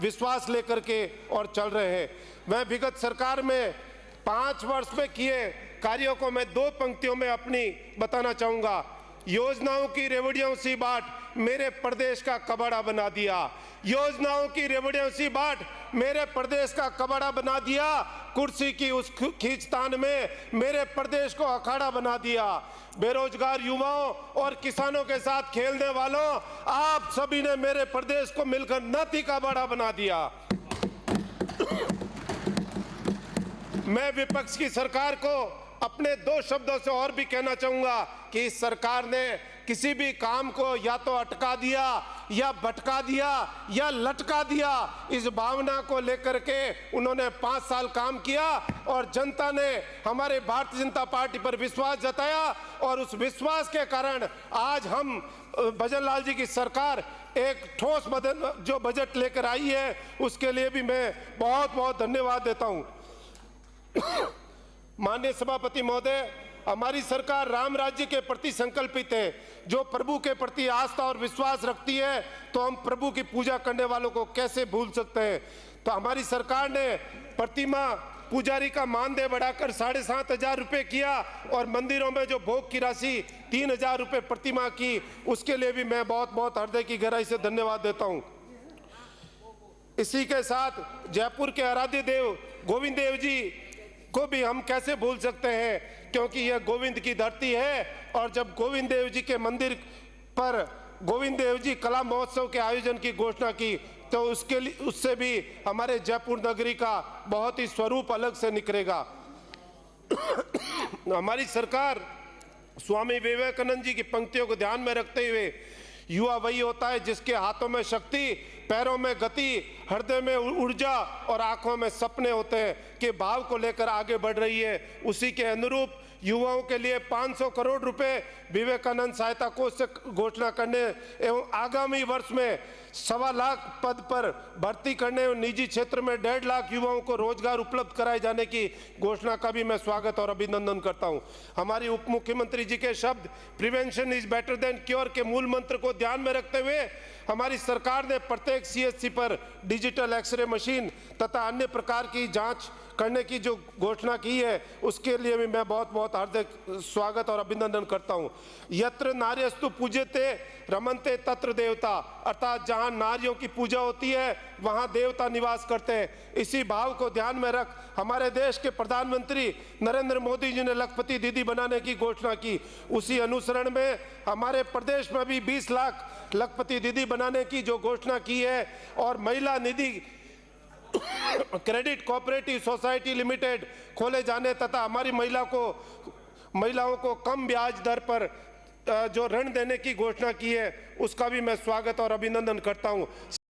विश्वास लेकर के और चल रहे हैं। मैं विगत सरकार में 5 वर्ष में किए कार्यों को मैं 2 पंक्तियों में अपनी बताना चाहूँगा। योजनाओं की रेवड़ियों सी बाट मेरे प्रदेश का कबाड़ा बना दिया। योजनाओं की रेवड़ियों सी बाट मेरे प्रदेश का कबाड़ा बना दिया। कुर्सी की उस खींचतान में मेरे प्रदेश को अखाड़ा बना दिया। बेरोजगार युवाओं और किसानों के साथ खेलने वालों, आप सभी ने मेरे प्रदेश को मिलकर नती का बड़ा बना दिया। मैं विपक्ष की सरकार को अपने 2 शब्दों से और भी कहना चाहूंगा कि इस सरकार ने किसी भी काम को या तो अटका दिया या भटका दिया या लटका दिया। इस भावना को लेकर के उन्होंने 5 साल काम किया और जनता ने हमारे भारतीय जनता पार्टी पर विश्वास जताया और उस विश्वास के कारण आज हम भजन लाल जी की सरकार एक ठोस जो बजट लेकर आई है उसके लिए भी मैं बहुत बहुत धन्यवाद देता हूं। माननीय सभापति महोदय, हमारी सरकार राम राज्य के प्रति संकल्पित है। जो प्रभु के प्रति आस्था और विश्वास रखती है तो हम प्रभु की पूजा करने वालों को कैसे भूल सकते हैं। तो हमारी सरकार ने प्रतिमा पुजारी का मानदेय बढ़ाकर 7,500 रुपये किया और मंदिरों में जो भोग की राशि 3,000 रुपये प्रतिमा की, उसके लिए भी मैं बहुत बहुत हृदय की गहराई से धन्यवाद देता हूँ। इसी के साथ जयपुर के आराध्य देव गोविंद देव जी को भी हम कैसे भूल सकते हैं, क्योंकि यह गोविंद की धरती है। और जब गोविंद देव जी के मंदिर पर गोविंद देव जी कला महोत्सव के आयोजन की घोषणा की तो उसके लिए उससे भी हमारे जयपुर नगरी का बहुत ही स्वरूप अलग से निखरेगा। हमारी सरकार स्वामी विवेकानंद जी की पंक्तियों को ध्यान में रखते हुए, युवा वही होता है जिसके हाथों में शक्ति, पैरों में गति, हृदय में ऊर्जा और आंखों में सपने होते हैं, के भाव को लेकर आगे बढ़ रही है। उसी के अनुरूप युवाओं के लिए 500 करोड़ रुपए विवेकानंद सहायता कोष से घोषणा करने एवं आगामी वर्ष में 1.25 लाख पद पर भर्ती करने और निजी क्षेत्र में 1.5 लाख युवाओं को रोजगार उपलब्ध कराए जाने की घोषणा का भी मैं स्वागत और अभिनंदन करता हूं। हमारी उप मुख्यमंत्री जी के शब्द prevention is better than cure के मूल मंत्र को ध्यान में रखते हुए हमारी सरकार ने प्रत्येक CHC पर डिजिटल एक्सरे मशीन तथा अन्य प्रकार की जांच करने की जो घोषणा की है उसके लिए भी मैं बहुत बहुत हार्दिक स्वागत और अभिनंदन करता हूं। यत्र नार्यस्तु पूज्यते रमन्ते तत्र देवता, अर्थात जहां नारियों की पूजा होती है वहां देवता निवास करते हैं। इसी भाव को ध्यान में रख हमारे देश के प्रधानमंत्री नरेंद्र मोदी जी ने लखपति दीदी बनाने की घोषणा की। उसी अनुसरण में हमारे प्रदेश में भी 20 लाख लखपति दीदी बनाने की जो घोषणा की है और महिला निधि क्रेडिट कोऑपरेटिव सोसाइटी लिमिटेड खोले जाने तथा हमारी महिलाओं को कम ब्याज दर पर जो ऋण देने की घोषणा की है उसका भी मैं स्वागत और अभिनंदन करता हूं।